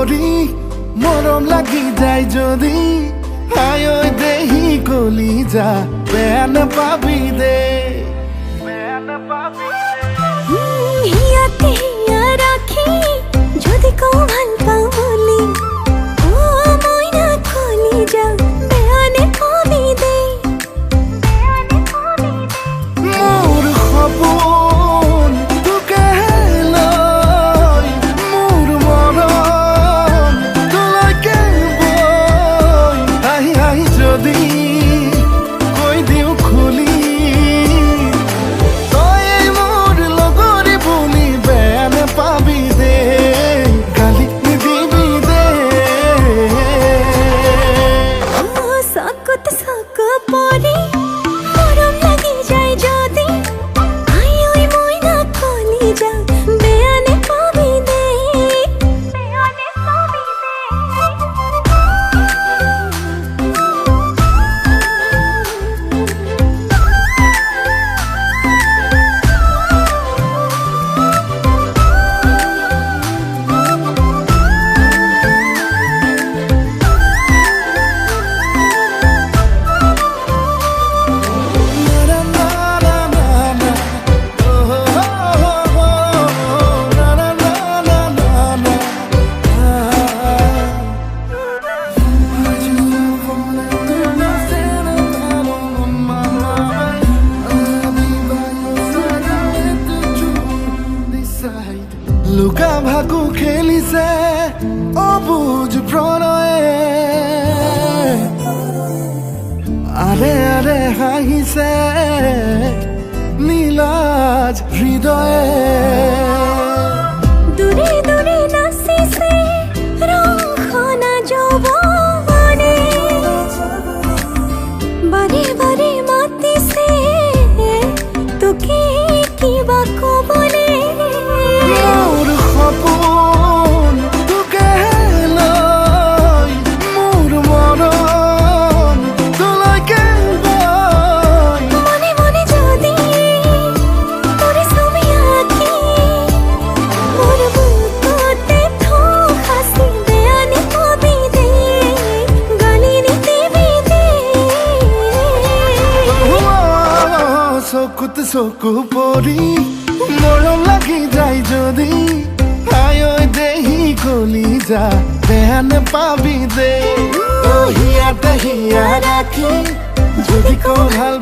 পরি মরম লাগি যায় যদি আয় ওই দেহি কলি যা বেন পাবি দে হিয়াতে হিয়া রাখি যদি কও ভাল পাও বলি ও ময়না কলি যা বেয়ানে পাবি দে মোর খবর তোকে লয় মোর মরম তোলাকে বই আহি আহি যদি কই দিও খুলি তই মোর লগরি বুলি বেন পাবি দে গালি দিবি দে ও সকত সক পরি মরম লাগি যায় যদি আই ওই ময়না কলি যা বেয়ানে পাবি দে বেয়ানে পাবি লুকা ভাকু খেলিছে অবুজ প্ৰণয়ে আৰে আৰে হাঁহিছে নীলাজ হৃদয়ে দূৰে দূৰে নাচিছে ৰংখনা যৌৱনে বাৰে বাৰে মাতিছে তোকে কিবা কবলে মোৰ সপোন তোকে লয় মোৰ মৰম তোলাকে বই মনে মনে যদি তোরে ছবি আঁকি মোর বুকতে থো হাসি বেয়ানে পাবি দে গালি দিবি দে চকুত চকু পৰি মৰম লাগি যায় যদি আয় ওই দেহি কলি যা বেন পাবি দে হিয়াতে হিয়া ৰাখি যদি কওঁ ভাল